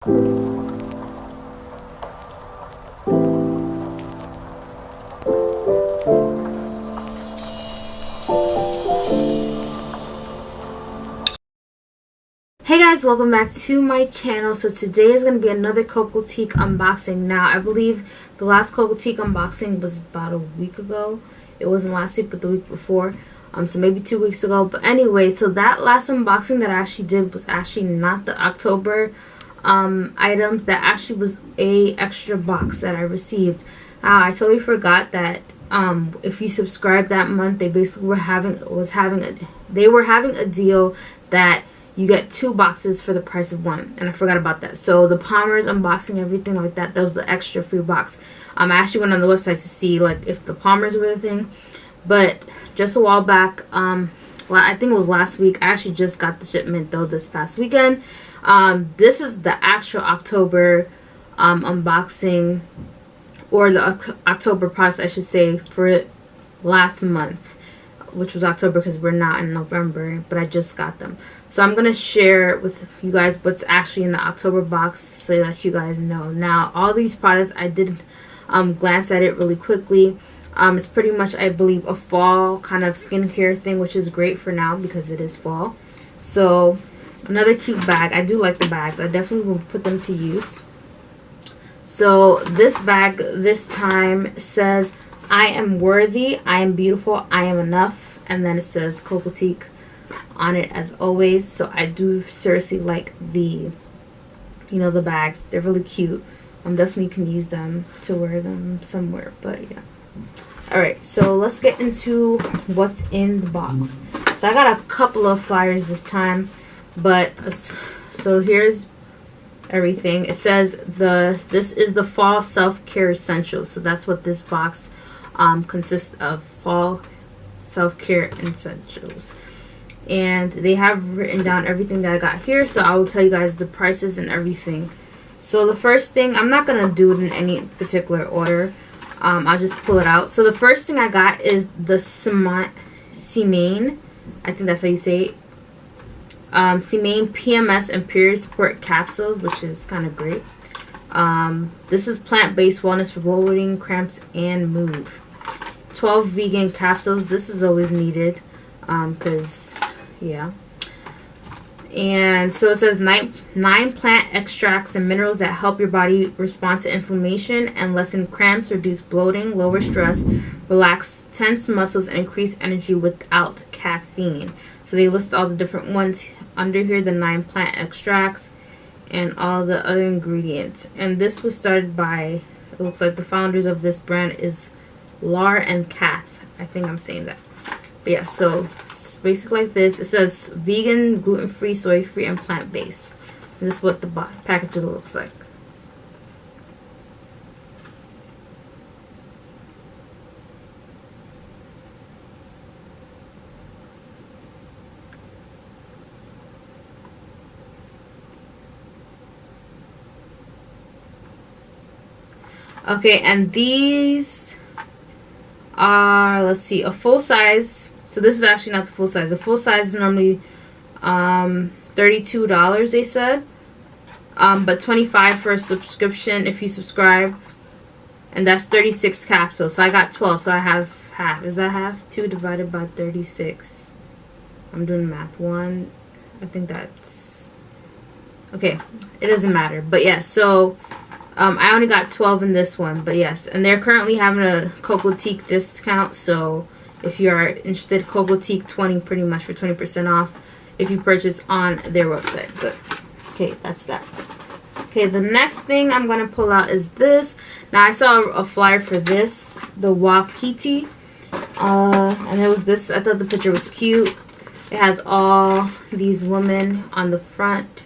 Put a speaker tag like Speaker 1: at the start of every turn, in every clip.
Speaker 1: Hey guys, welcome back to my channel. So today is going to be another Cocotique unboxing. Now, I believe the last Cocotique unboxing was about a week ago. It wasn't last week, but the week before. So maybe 2 weeks ago. But anyway, so that last unboxing that I actually did was actually not the October items. That actually was a extra box that I received. I totally forgot that if you subscribed that month, they basically were having a deal that you get 2 boxes for the price of 1, and I forgot about that. So the Palmer's unboxing, everything like that, that was the extra free box. I actually went on the website to see like if the Palmer's were the thing, but just a while back, well, I think it was last week. I actually just got the shipment though this past weekend. This is the actual October unboxing, or the October products I should say, for last month, which was October because we're not in November, but I just got them. So I'm going to share with you guys what's actually in the October box so that you guys know. Now, all these products, I did glance at it really quickly. It's pretty much, I believe, a fall kind of skincare thing, which is great for now because it is fall. So another cute bag. I do like the bags. I definitely will put them to use. So this bag this time says, I am worthy, I am beautiful, I am enough. And then it says Cocotique on it as always. So I do seriously like the, the bags. They're really cute. Definitely can use them to wear them somewhere, but yeah. Alright, so let's get into what's in the box. So I got a couple of flyers this time, but so here's everything. It says this is the fall self-care essentials. So that's what this box consists of, fall self-care essentials. And they have written down everything that I got here, so I will tell you guys the prices and everything. So the first thing, I'm not going to do it in any particular order. I'll just pull it out. So the first thing I got is the Simane, I think that's how you say it. Simane PMS and period support capsules, which is kind of great. This is plant-based wellness for bloating, cramps, and mood. 12 vegan capsules. This is always needed because yeah. And so it says nine plant extracts and minerals that help your body respond to inflammation and lessen cramps, reduce bloating, lower stress, relax tense muscles, and increase energy without caffeine. So they list all the different ones under here, the 9 plant extracts and all the other ingredients. And this was started by, it looks like the founders of this brand is Lar and Kath. I think I'm saying that. But yeah, so it's basically like this. It says vegan, gluten-free, soy-free, and plant-based. This is what the package looks like. Okay, and these are, let's see, a full size. So this is actually not the full size. The full size is normally $32, they said. But $25 for a subscription if you subscribe. And that's 36 capsules. So I got 12, so I have half. Is that half? 2 divided by 36. I'm doing math. 1, I think that's... Okay, it doesn't matter. But yeah, so... I only got 12 in this one, but yes. And they're currently having a Cocotique discount, so if you are interested, Cocotique 20 pretty much for 20% off if you purchase on their website. But, okay, that's that. Okay, the next thing I'm going to pull out is this. Now, I saw a flyer for this, the Wakiti. And it was this. I thought the picture was cute. It has all these women on the front.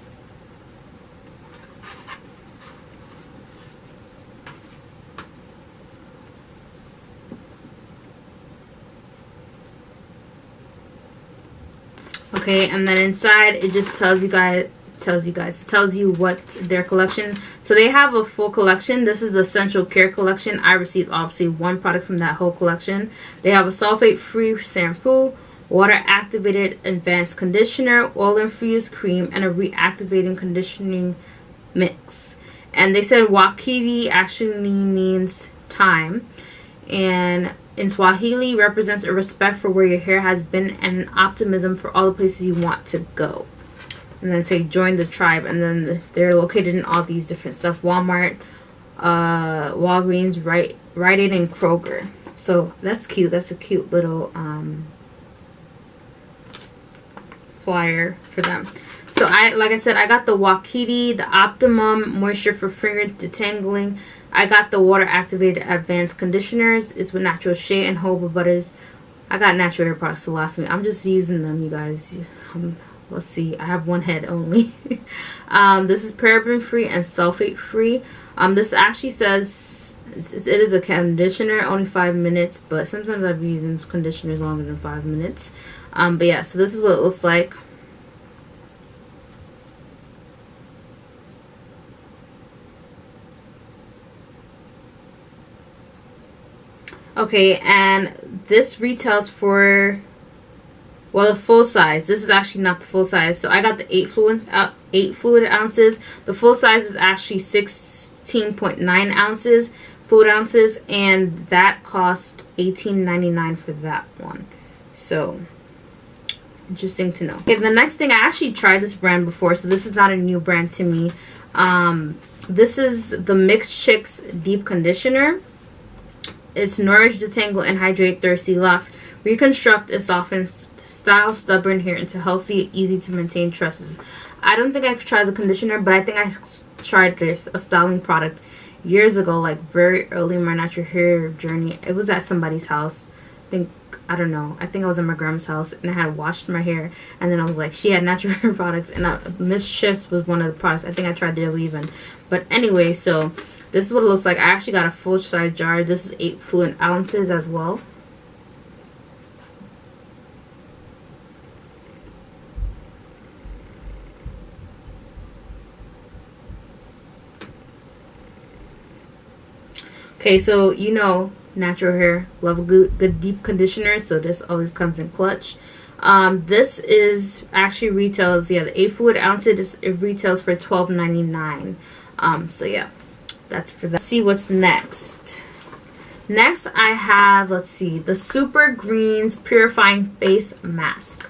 Speaker 1: Okay, and then inside it just tells you what their collection. So they have a full collection. This is the Essential Care collection. I received obviously one product from that whole collection. They have a sulfate-free shampoo, water-activated advanced conditioner, oil-infused cream, and a reactivating conditioning mix. And they said wakiti actually means time, and in Swahili represents a respect for where your hair has been and an optimism for all the places you want to go. And then say join the tribe, and then they're located in all these different stuff: Walmart, Walgreens, Rite Aid, and Kroger. So that's cute. That's a cute little flyer for them. So like I said, I got the Wakiti, the Optimum Moisture for Finger Detangling. I got the Water Activated Advanced Conditioners. It's with natural shea and jojoba butters. I got natural hair products to last me. I'm just using them, you guys. Let's see. I have one head only. This is paraben free and sulfate free. This actually says it is a conditioner, only 5 minutes, but sometimes I've been using conditioners longer than 5 minutes. But yeah, so this is what it looks like. Okay, and this retails for, well, the full size. This is actually not the full size. So I got the 8 fluid ounces. The full size is actually 16.9 ounces, fluid ounces, and that cost $18.99 for that one. So interesting to know. Okay, the next thing, I actually tried this brand before, so this is not a new brand to me. This is the Mixed Chicks Deep Conditioner. It's nourish, detangle, and hydrate thirsty locks, reconstruct and soften, style stubborn hair into healthy, easy to maintain tresses. I don't think I tried the conditioner, but I think I tried this, a styling product, years ago, like very early in my natural hair journey. It was at somebody's house. I don't know. I think I was at my grandma's house, and I had washed my hair, and then I was like, she had natural hair products, and Miss Chips was one of the products. I think I tried their leave-in. But anyway, so this is what it looks like. I actually got a full-size jar. This is 8 fluid ounces as well. Okay, so you know, natural hair, love a good deep conditioner, so this always comes in clutch. This is actually retails, yeah, the 8 fluid ounces, it retails for $12.99. So yeah, that's for that. Let's see what's next. Next I have, let's see, the Super Greens Purifying Face Mask.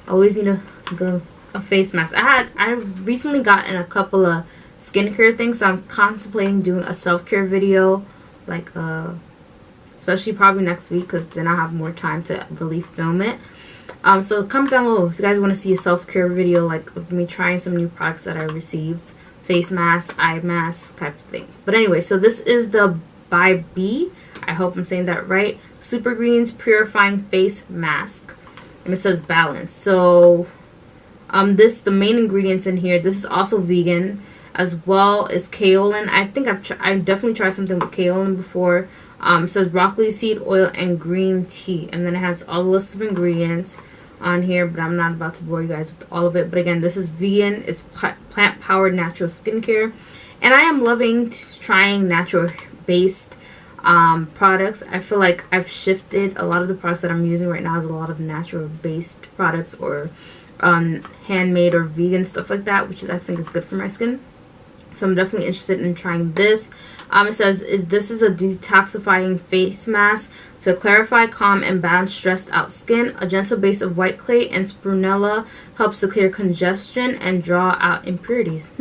Speaker 1: Always need a face mask. I recently gotten a couple of skincare things, so I'm contemplating doing a self-care video, like especially probably next week, because then I'll have more time to really film it. So comment down below if you guys want to see a self-care video, like of me trying some new products that I received, face mask, eye mask type of thing. But anyway, so this is the by B, I hope I'm saying that right, Super Greens Purifying Face Mask, and it says balance. So the main ingredients in here, this is also vegan, as well as kaolin. I think I've definitely tried something with kaolin before. It says broccoli seed oil and green tea, and then it has all the list of ingredients on here, but I'm not about to bore you guys with all of it. But again, this is vegan, it's plant powered natural skincare, and I am loving trying natural based products. I feel like I've shifted. A lot of the products that I'm using right now is a lot of natural based products, or handmade or vegan stuff like that, which I think is good for my skin. So I'm definitely interested in trying this. It says this is a detoxifying face mask to clarify, calm, and balance stressed out skin. A gentle base of white clay and spirulina helps to clear congestion and draw out impurities.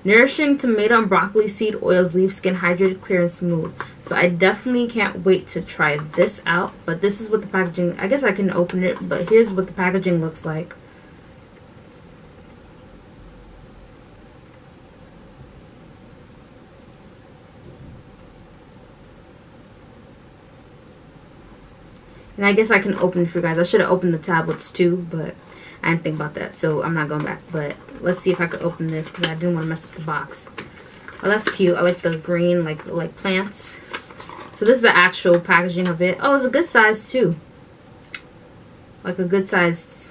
Speaker 1: Nourishing tomato and broccoli seed oils leave skin hydrated, clear, and smooth. So I definitely can't wait to try this out. But this is what the packaging, I guess I can open it, but here's what the packaging looks like. And I guess I can open it for you guys. I should have opened the tablets too, but I didn't think about that, so I'm not going back. But let's see if I could open this, because I didn't want to mess up the box. Oh, that's cute. I like the green, like plants. So this is the actual packaging of it. Oh, it's a good size too. Like a good size.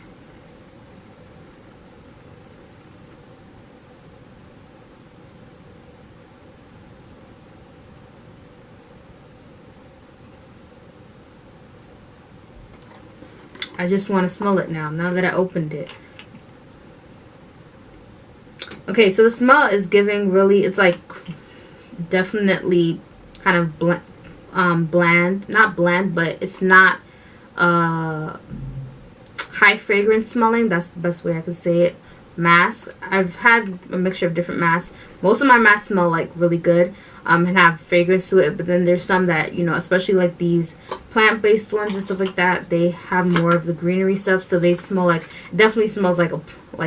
Speaker 1: I just want to smell it now that I opened it. Okay, so the smell is giving really, it's like definitely kind of bland, not bland, but it's not high fragrance smelling. That's the best way I could say it. Masks, I've had a mixture of different masks. Most of my masks smell like really good and have fragrance to it, but then there's some that, you know, especially like these plant-based ones and stuff like that, they have more of the greenery stuff, so they smell like, definitely smells like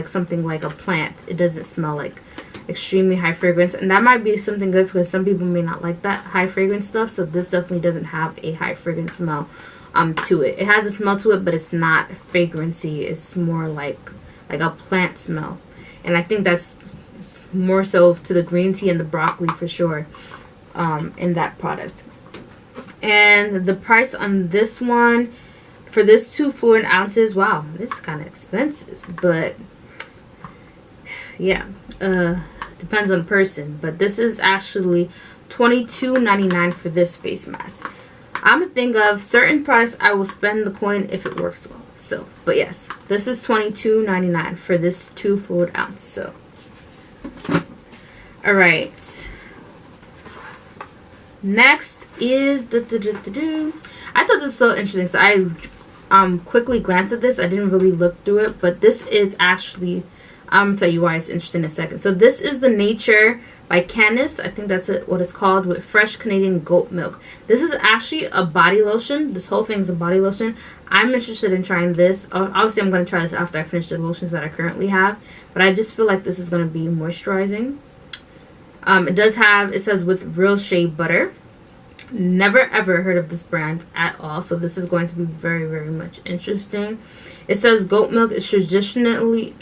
Speaker 1: something like a plant. It doesn't smell like extremely high fragrance, and that might be something good because some people may not like that high fragrance stuff. So this definitely doesn't have a high fragrance smell to it. It has a smell to it, but it's not fragrancy. It's more like a plant smell, and I think that's more so to the green tea and the broccoli for sure in that product. And the price on this one for this 2 fluid ounces, wow, this is kind of expensive, but yeah, depends on the person, but this is actually $22.99 for this face mask. I'm gonna think of certain products I will spend the coin if it works well. So, but yes, this is $22.99 for this 2 fluid ounce. So, all right. Next is I thought this was so interesting, so I quickly glanced at this. I didn't really look through it, but this is actually, I'm gonna tell you why it's interesting in a second. So this is the Nature by Candice, I think that's what it's called, with fresh Canadian goat milk. This is actually a body lotion. This whole thing is a body lotion. I'm interested in trying this. Obviously, I'm going to try this after I finish the lotions that I currently have, but I just feel like this is going to be moisturizing. It does have, it says with real shea butter. Never ever heard of this brand at all, so this is going to be very, very much interesting. It says goat milk is traditionally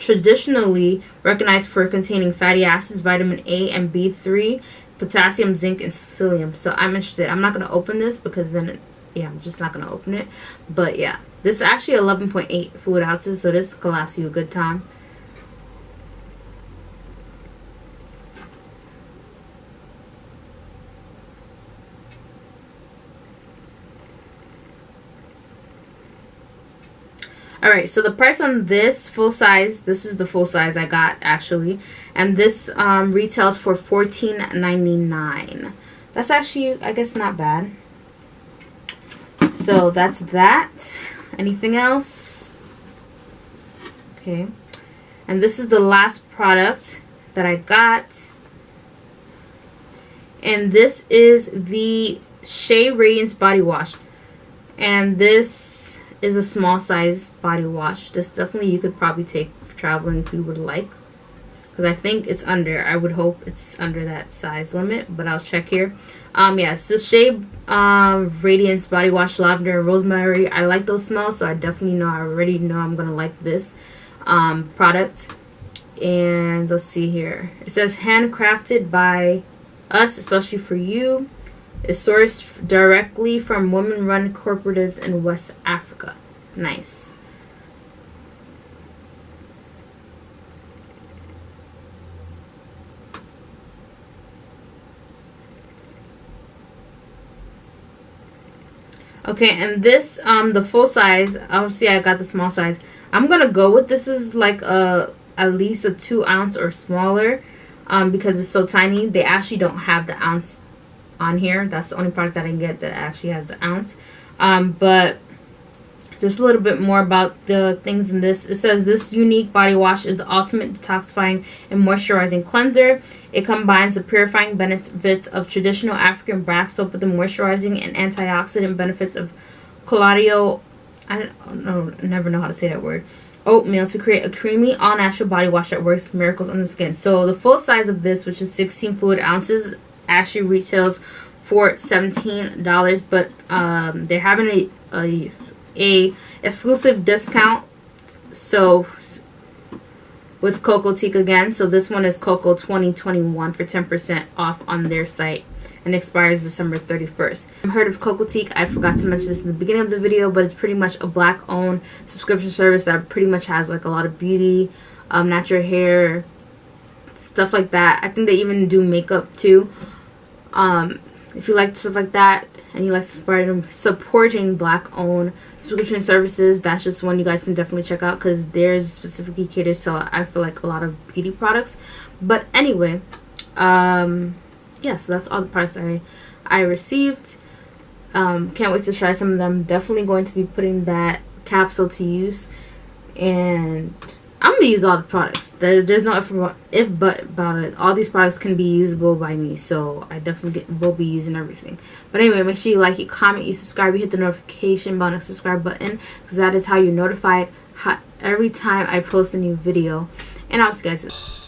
Speaker 1: recognized for containing fatty acids, vitamin A and B3, potassium, zinc, and psyllium. So I'm interested. I'm not going to open this because then, yeah, I'm just not going to open it. But yeah, this is actually 11.8 fluid ounces, so this could last you a good time. Alright, so the price on this full size, this is the full size I got actually, and this retails for $14.99. That's actually, I guess, not bad. So that's that. Anything else? Okay. And this is the last product that I got. And this is the Shea Radiance Body Wash. And this is a small size body wash. This definitely you could probably take for traveling if you would like, because I think it's under, I would hope it's under that size limit, but I'll check here. Yeah, it's the Shea Radiance Body Wash, Lavender and Rosemary. I like those smells, so I already know I'm gonna like this product. And let's see here, it says handcrafted by us, especially for you. Is sourced directly from women-run cooperatives in West Africa. Nice. Okay, and this, the full size, obviously I got the small size. I'm gonna go with this is like at least a 2 ounce or smaller, because it's so tiny. They actually don't have the ounce on here. That's the only product that I can get that actually has the ounce. But just a little bit more about the things in this. It says this unique body wash is the ultimate detoxifying and moisturizing cleanser. It combines the purifying benefits of traditional African black soap with the moisturizing and antioxidant benefits of colloidal, I never know how to say that word, oatmeal to create a creamy, all-natural body wash that works miracles on the skin. So the full size of this, which is 16 fluid ounces, actually retails for $17, but they're having a exclusive discount, so with Cocotique again. So this one is Coco 2021 for 10% off on their site, and expires December 31st. I've heard of Cocotique. I forgot to mention this in the beginning of the video, but it's pretty much a black owned subscription service that pretty much has like a lot of beauty, natural hair, stuff like that. I think they even do makeup too. If you like stuff like that and you like supporting black owned subscription services, that's just one you guys can definitely check out, because theirs specifically caters to, I feel like, a lot of beauty products. But anyway, yeah, so that's all the products I received. Can't wait to try some of them. Definitely going to be putting that capsule to use, and I'm gonna use all the products. There's no if but about it. All these products can be usable by me, so I definitely will be using everything. But anyway, make sure you like, you comment, you subscribe, you hit the notification button and subscribe button, because that is how you're notified every time I post a new video. And I'll see you guys.